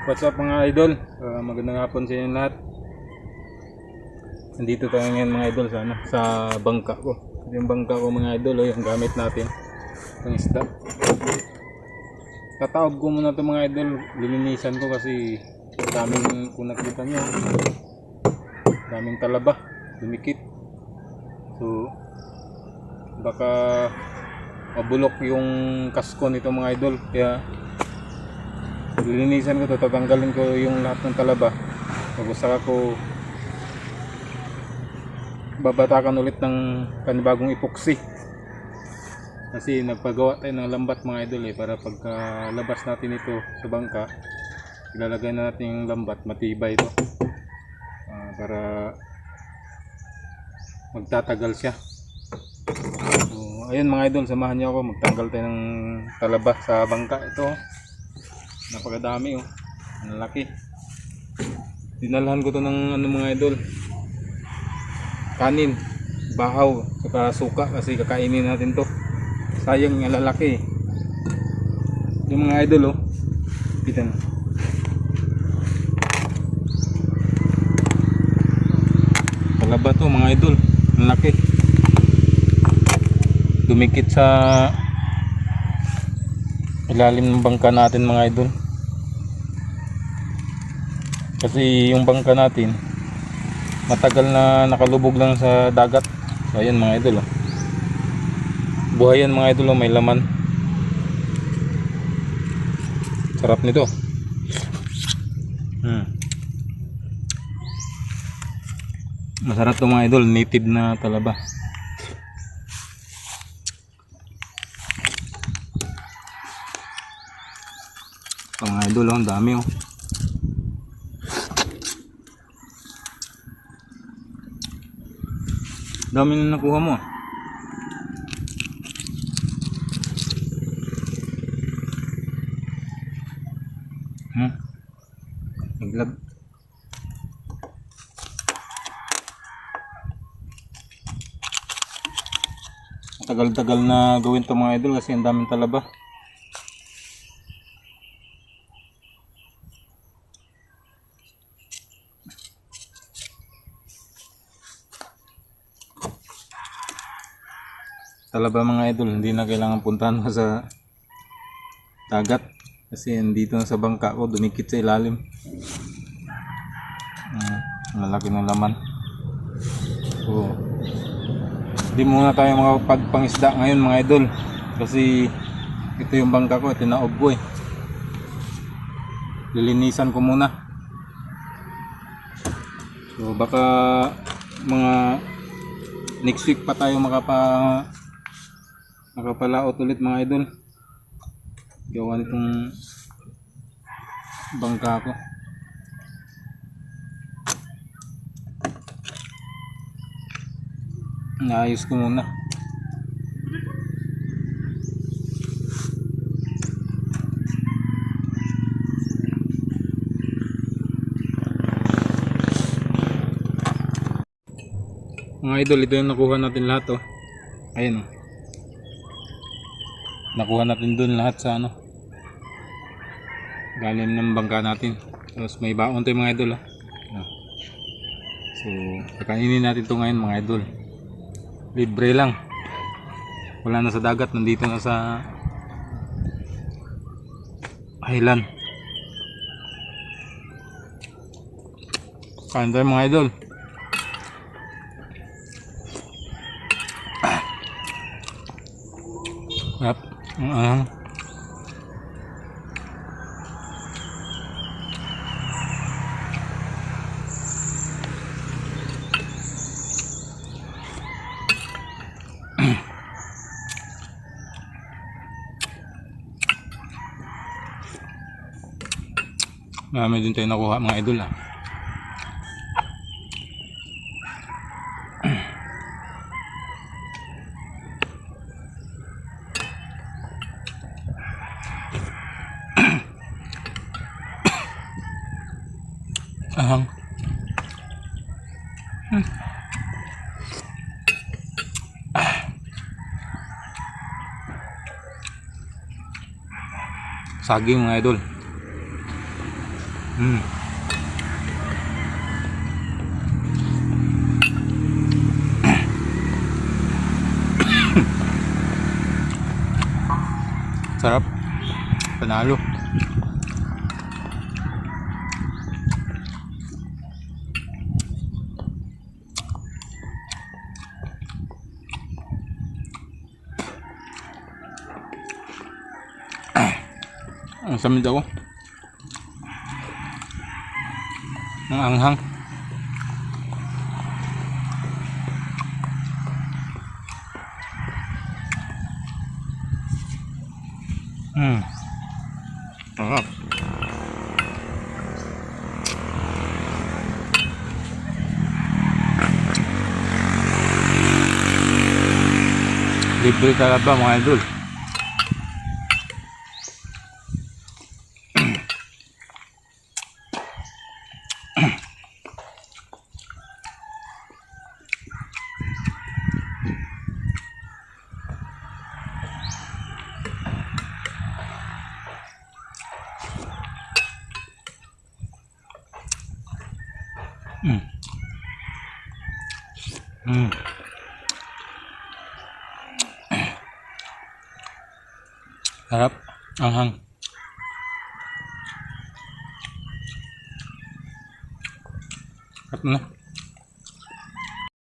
What's up mga idol? Magandang hapon sa inyo lahat. Nandito tayo ngayon mga idol sa bangka ko. Yung bangka ko mga idol, yung gamit natin. Itong isda. Tatawag ko muna ito mga idol. Lilinisan ko kasi daming, kung nakita nyo, daming talaba. Dumikit. So, baka mabulok yung kasko nito mga idol. Kaya lilinisan ko to, tatanggalin ko yung lahat ng talaba. Tapos saka ko babatakan ulit ng panibagong epoxy. Kasi nagpagawa tayo ng lambat mga idol para pagkalabas natin ito sa bangka, ilalagay na natin yung lambat, matibay ito. Para magtatagal siya. So, ayun mga idol, samahan niyo ako magtanggal tayo ng talaba sa bangka. Ito napakadami ang laki. Dinalhan ko to ng mga idol, kanin, bahaw, saka suka kasi kakainin natin to. Sayang yung lalaki. Yung mga idol kita na. Talaba to mga idol, ang laki. Dumikit sa ilalim ng bangka natin mga idol. Kasi yung bangka natin matagal na nakalubog lang sa dagat. So ayan mga idol buhay yan mga idol, may laman. Sarap nito. Masarap to mga idol, native na talaba. Mga idol ang dami dami na nakuha mo. Naglag. Tagal-tagal na gawin to mga idol kasi ang daming talaba. Talaba mga idol, hindi na kailangan puntahan mo sa dagat kasi dito na sa bangka ko, dumikit sa ilalim. Malaki ng laman. So hindi muna tayo makapagpangisda ngayon mga idol kasi ito yung bangka ko, tinaob ko lilinisan ko muna. So baka mga next week pa tayo makapalaot ulit mga idol. Gawa nitong bangka ko. Naayos ko muna. Mga idol, ito yung nakuha natin lahat ayun nakuha natin dun lahat sa galing ng bangka natin. Tapos may baon tayo mga idol So kakainin natin ito ngayon mga idol. Libre lang, wala na sa dagat, nandito na sa highland. Kain tayo mga idol. Yep. Marami din tayo nakuha mga idol saging mga idol. Mm. Sarap. Panalo. Ang samid ako. Ang anghang. Sarap. Libre talaga mga idol. Mm. Mm. Sarap. Anghang. Sarap na.